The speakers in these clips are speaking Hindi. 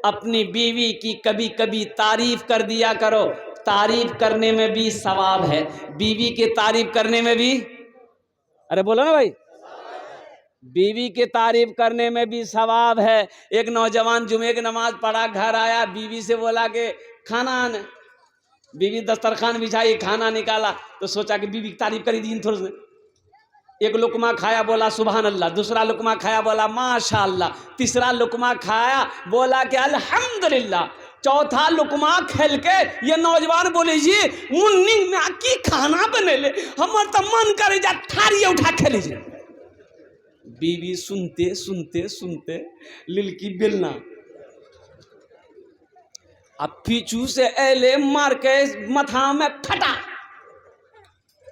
अपनी बीवी की कभी कभी तारीफ कर दिया करो, तारीफ करने में भी सवाब है। बीवी के तारीफ करने में भी, अरे बोलो ना भाई, बीवी के तारीफ करने में भी सवाब है। एक नौजवान जुमे की नमाज पढ़ा, घर आया, बीवी से बोला कि खाना आने। बीवी दस्तरखान बिछाई, खाना निकाला तो सोचा कि बीवी की तारीफ करी दी थोड़ी सी। एक लुकमा खाया, बोला सुभान अल्लाह। दूसरा लुकमा खाया, बोला माशा अल्लाह। तीसरा लुकमा खाया, बोला कि अल्हम्दुलिल्लाह। चौथा लुकमा खेल के ये नौजवान बोले जी मुन्नी में की खाना बने ले, हमर तो मन करे जा थारी उठा खेली जी। बीवी सुनते सुनते सुनते लिलकी बेलना, अब पीछू से एले मार के मथा में फटा।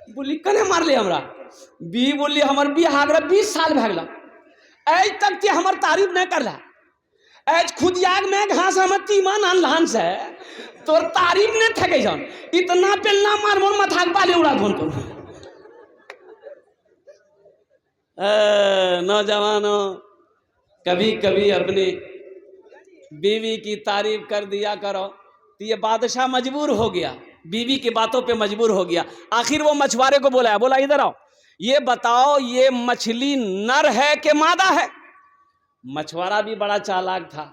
बोली कने मार ले हमरा? बी बोली हमर बिहार 20 साल भगला, आज तक ते हमर तारीफ नहीं करला। आज खुद याग में घास हम तीमान अनलान से तोर तारीफ नहीं थके जान, इतना पेलना मार मोर मथा के बाले उड़ा धोन को। नौजवानों, कभी कभी अपनी बीवी की तारीफ कर दिया करो। तो ये बादशाह मजबूर हो गया, बीवी की बातों पे मजबूर हो गया। आखिर वो मछुआरे को बोला, बोला इधर आओ, ये बताओ ये मछली नर है कि मादा है? मछुआरा भी बड़ा चालाक था,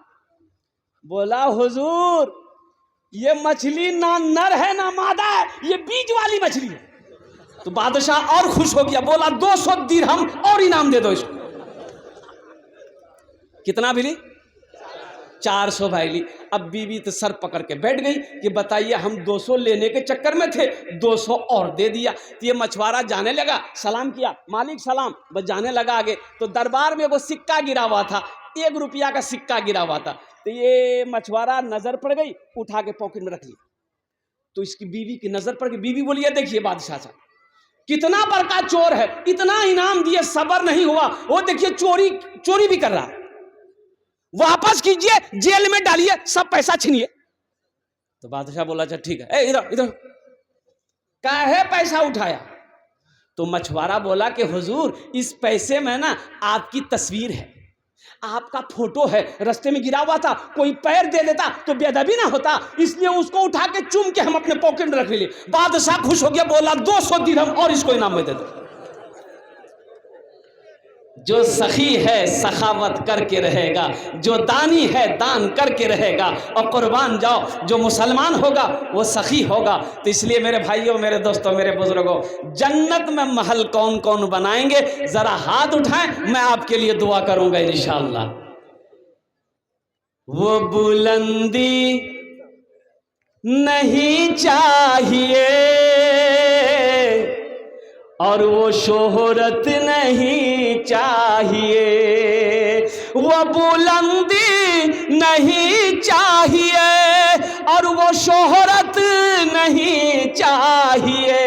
बोला हुजूर ये मछली ना नर है ना मादा है, ये बीज वाली मछली है। तो बादशाह और खुश हो गया, बोला 200 दिरहम और इनाम दे दो इसको। कितना मिली? 400 भाई ली। अब बीवी तो सर पकड़ के बैठ गई कि बताइए हम 200 लेने के चक्कर में थे, 200 और दे दिया। तो ये मछुआरा जाने लगा, सलाम किया, मालिक सलाम, बस जाने लगा आगे। तो दरबार में वो सिक्का गिरा हुआ था, 1 रुपया का सिक्का गिरा हुआ था। तो ये मछुआरा नजर पड़ गई, उठा के पॉकेट में रख लिया। तो इसकी बीवी की नजर पड़ गई। बीवी बोली ये देखिए बादशाह साहब कितना बड़का चोर है, इतना इनाम दिए सबर नहीं हुआ, वो देखिए चोरी भी कर रहा है, वापस कीजिए, जेल में डालिए, सब पैसा छीनिए। तो बादशाह बोला अच्छा ठीक है, इधर इधर काहे पैसा उठाया? तो मछुआरा बोला कि हुजूर इस पैसे में ना आपकी तस्वीर है, आपका फोटो है, रास्ते में गिरा हुआ था, कोई पैर दे देता तो बेअदबी ना होता, इसलिए उसको उठा के चूम के हम अपने पॉकेट में रख लिए। बादशाह खुश हो गया, बोला 200 दिरहम और इसको इनाम में दे दो। जो सखी है सखावत करके रहेगा, जो दानी है दान करके रहेगा, और कुर्बान जाओ जो मुसलमान होगा वो सखी होगा। तो इसलिए मेरे भाइयों, मेरे दोस्तों, मेरे बुजुर्गों, जन्नत में महल कौन कौन बनाएंगे जरा हाथ उठाएं, मैं आपके लिए दुआ करूंगा इंशाअल्लाह। वो बुलंदी नहीं चाहिए और वो शोहरत नहीं चाहिए, वो बुलंदी नहीं चाहिए और वो शोहरत नहीं चाहिए,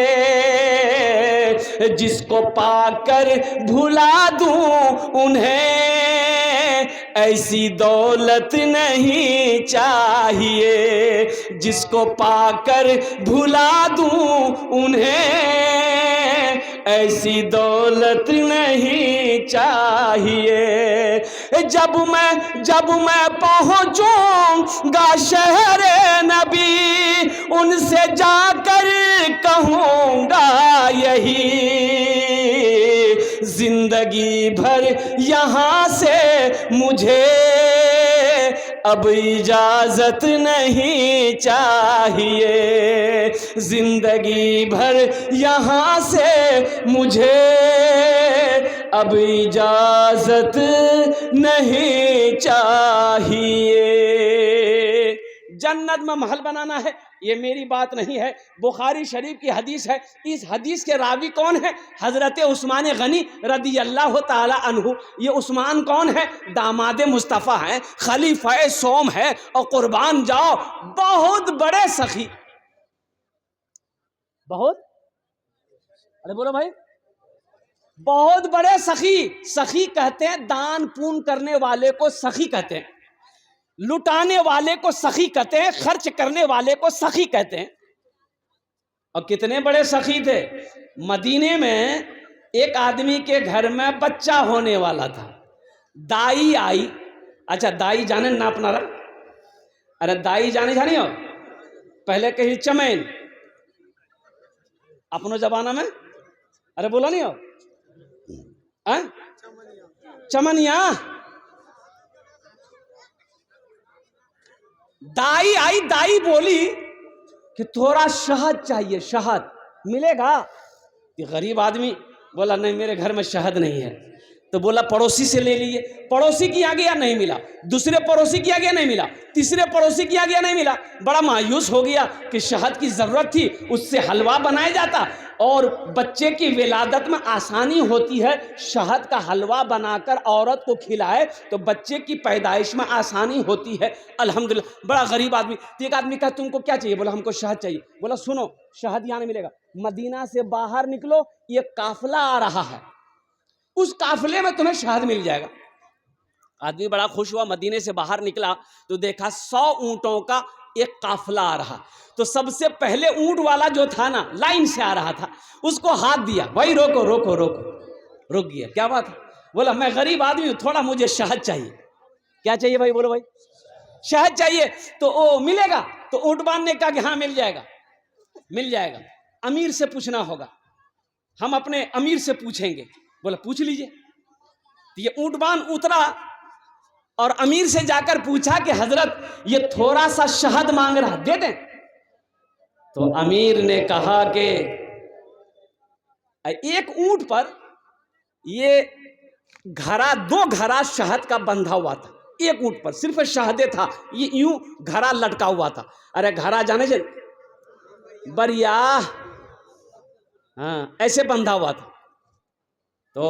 जिसको पाकर भुला दूं उन्हें ऐसी दौलत नहीं चाहिए, जिसको पाकर भुला दूं उन्हें ऐसी दौलत नहीं चाहिए। जब मैं पहुंचूंगा शहरे नबी, उनसे जाकर कहूंगा यही, जिंदगी भर यहाँ से मुझे अब इजाजत नहीं चाहिए, जिंदगी भर यहाँ से मुझे अब इजाजत नहीं चाहिए। जन्नत में महल बनाना है, ये मेरी बात नहीं है, बुखारी शरीफ की हदीस है। इस हदीस के रावी कौन है? हजरत उस्मान गनी रदी अल्लाह ताला अन्हु। ये उस्मान कौन है? दामाद मुस्तफ़ा हैं, खलीफा सोम है, और कुर्बान जाओ बहुत बड़े सखी, बहुत, अरे बोलो भाई, बहुत बड़े सखी। सखी कहते हैं दान पुण्य करने वाले को सखी कहते हैं, लुटाने वाले को सखी कहते हैं, खर्च करने वाले को सखी कहते हैं। और कितने बड़े सखी थे। मदीने में एक आदमी के घर में बच्चा होने वाला था, दाई आई। अच्छा दाई जाने ना अपना रहा, अरे दाई जाने जानी हो, पहले कही चमैन, अपनो जमाना में अरे बोला नहीं हो चमनिया। दाई आई, दाई बोली कि थोड़ा शहद चाहिए, शहद मिलेगा? ये गरीब आदमी बोला नहीं मेरे घर में शहद नहीं है। तो बोला पड़ोसी से ले लीजिए। पड़ोसी की आ गया, नहीं मिला। दूसरे पड़ोसी की आ गया, नहीं मिला। तीसरे पड़ोसी की आ गया, नहीं मिला। बड़ा मायूस हो गया कि शहद की जरूरत थी, उससे हलवा बनाया जाता और बच्चे की विलादत में आसानी होती है। शहद का हलवा बनाकर औरत को खिलाए तो बच्चे की पैदाइश में आसानी होती है। अल्हम्दुलिल्लाह। बड़ा गरीब आदमी। तो एक आदमी कहा तुमको क्या चाहिए? बोला हमको शहद चाहिए। बोला सुनो, शहद यहाँ नहीं मिलेगा, मदीना से बाहर निकलो, ये काफिला आ रहा है, उस काफिले में तुम्हें शहद मिल जाएगा। आदमी बड़ा खुश हुआ, मदीने से बाहर निकला तो देखा 100 ऊंटों का एक काफिला आ रहा। तो सबसे पहले ऊंट वाला जो था ना, लाइन से आ रहा था, उसको हाथ दिया, भाई रोको रोको रोको। रुक गया। क्या बात है? बोला मैं गरीब आदमी हूं, थोड़ा मुझे शहद चाहिए। क्या चाहिए भाई? बोलो भाई शहद चाहिए। तो ओ मिलेगा? तो ऊंटवान ने कहा कि हाँ मिल जाएगा, मिल जाएगा। अमीर से पूछना होगा, हम अपने अमीर से पूछेंगे। बोला पूछ लीजिए। तो ये ऊंटवान उतरा और अमीर से जाकर पूछा कि हजरत ये थोड़ा सा शहद मांग रहा, दे दें? तो अमीर ने कहा कि एक ऊंट पर ये घड़ा, 2 घड़ा शहद का बंधा हुआ था। एक ऊंट पर सिर्फ शहदे था, ये यूं घड़ा लटका हुआ था। अरे घड़ा जाने से बढ़िया, हाँ ऐसे बंधा हुआ था। तो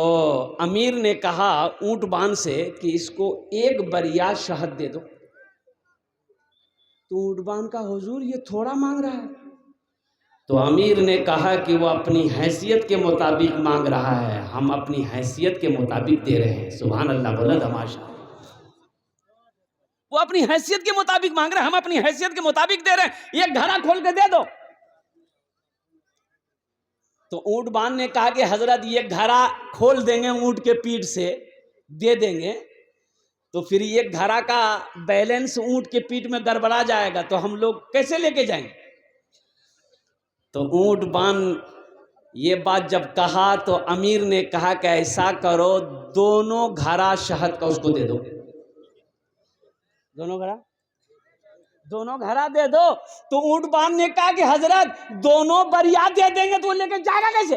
अमीर ने कहा ऊंटवान से कि इसको एक बरिया शहद दे दो। तो ऊंटवान का हुजूर ये थोड़ा मांग रहा है। तो अमीर ने कहा कि वो अपनी हैसियत के मुताबिक मांग रहा है, हम अपनी हैसियत के मुताबिक दे रहे हैं। सुभान अल्लाह बोला तमाशा। वो अपनी हैसियत के मुताबिक मांग रहे हैं, हम अपनी हैसियत के मुताबिक दे रहे हैं। एक घड़ा खोल के दे दो। तो ऊंटवान ने कहा कि हजरत ये घड़ा खोल देंगे, ऊंट के पीठ से दे देंगे तो फिर ये घड़ा का बैलेंस ऊंट के पीठ में गड़बड़ा जाएगा, तो हम लोग कैसे लेके जाएंगे? तो ऊंटवान ये बात जब कहा तो अमीर ने कहा कि ऐसा करो, दोनों घड़ा शहद का उसको दे दो। दोनों घड़ा दे दो। तो ऊंटवान ने कहा कि हजरत दोनों बरिया दे देंगे तो लेके जाएगा कैसे?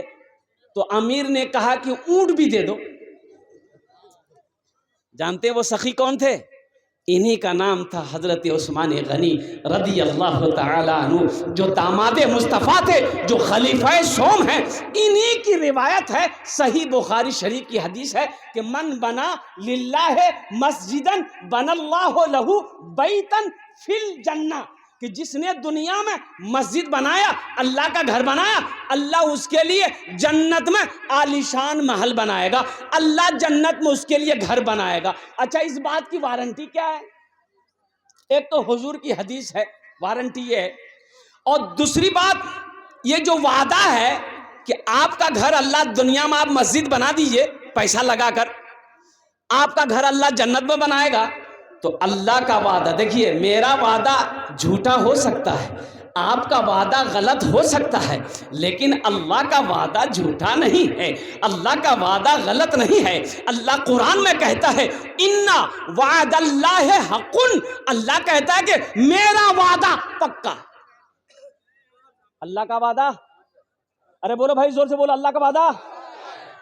तो अमीर ने कहा कि ऊंट भी दे दो। जानते हैं वो सखी कौन थे? इन्हीं का नाम था हजरत उस्मान गनी रदी अल्लाह तआला अन्हु, जो दामादे मुस्तफ़ा थे, जो खलीफा सोम हैं। इन्हीं की रिवायत है, सही बुखारी शरीफ की हदीस है कि मन बना लिल्लाह मस्जिदन बनल्लाहु लहू बैतन फिल जन्ना, कि जिसने दुनिया में मस्जिद बनाया, अल्लाह का घर बनाया, अल्लाह उसके लिए जन्नत में आलीशान महल बनाएगा, अल्लाह जन्नत में उसके लिए घर बनाएगा। अच्छा इस बात की वारंटी क्या है? एक तो हुजूर की हदीस है, वारंटी ये है, और दूसरी बात ये जो वादा है कि आपका घर अल्लाह दुनिया में, आप मस्जिद बना दीजिए पैसा लगाकर, आपका घर अल्लाह जन्नत में बनाएगा। तो अल्लाह का वादा, देखिए मेरा वादा झूठा हो सकता है, आपका वादा गलत हो सकता है, लेकिन अल्लाह का वादा झूठा नहीं है, अल्लाह का वादा गलत नहीं है। अल्लाह कुरान में कहता है इन्ना वादल्लाहि हक़्क़ुन, अल्लाह कहता है कि मेरा वादा पक्का। अल्लाह का वादा, अरे बोलो भाई जोर से बोलो, अल्लाह का वादा,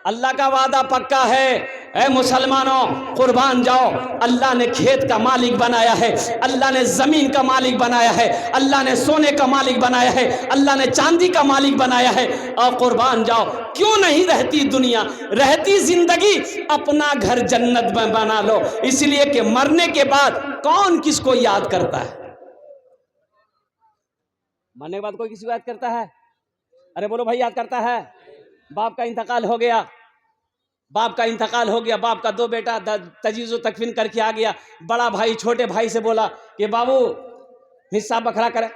अल्लाह का वादा पक्का है। ऐ मुसलमानों कुर्बान जाओ, अल्लाह ने खेत का मालिक बनाया है, अल्लाह ने ज़मीन का मालिक बनाया है, अल्लाह ने सोने का मालिक बनाया है, अल्लाह ने चांदी का मालिक बनाया है। और कुर्बान जाओ, क्यों नहीं रहती दुनिया, रहती जिंदगी, अपना घर जन्नत में बना लो, इसलिए कि मरने के बाद कौन किसको याद करता है? मरने के बाद कोई किसी को याद करता है? अरे बोलो भाई याद करता है? बाप का इंतकाल हो गया, बाप का इंतकाल हो गया, बाप का 2 बेटा तजीज़ो तकफीन करके आ गया। बड़ा भाई छोटे भाई से बोला कि बाबू हिस्सा बखरा करे।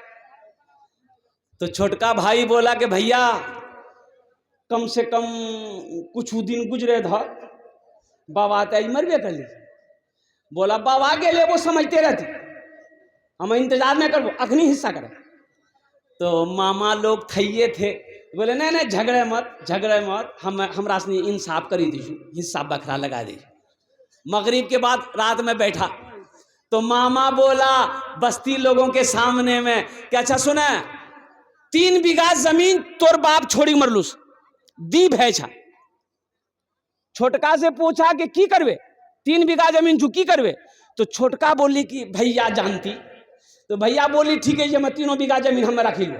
तो छोटका भाई बोला कि भैया कम से कम कुछ दिन गुजरे था, बाबा तो मर गए कर ली। बोला बाबा के लिए वो समझते रहती, हम इंतजार नहीं करबो, अखनी हिस्सा करे। तो मामा लोग थैये थे, बोले नहीं नहीं झगड़े मत, हम हमरा से इंसाफ करी दीजिए, हिस्सा बखरा लगा दीजिए। मगरिब के बाद रात में बैठा तो मामा बोला बस्ती लोगों के सामने में कि अच्छा सुने, 3 बीघा जमीन तोर बाप छोड़ी मरलूस, दी भैछा। छोटका से पूछा कि की करवे, 3 बीघा जमीन चू की करवे। तो छोटका बोली कि भैया जानती। तो भैया बोली ठीक है, ये मैं 3 बीघा जमीन हमें रखी लो।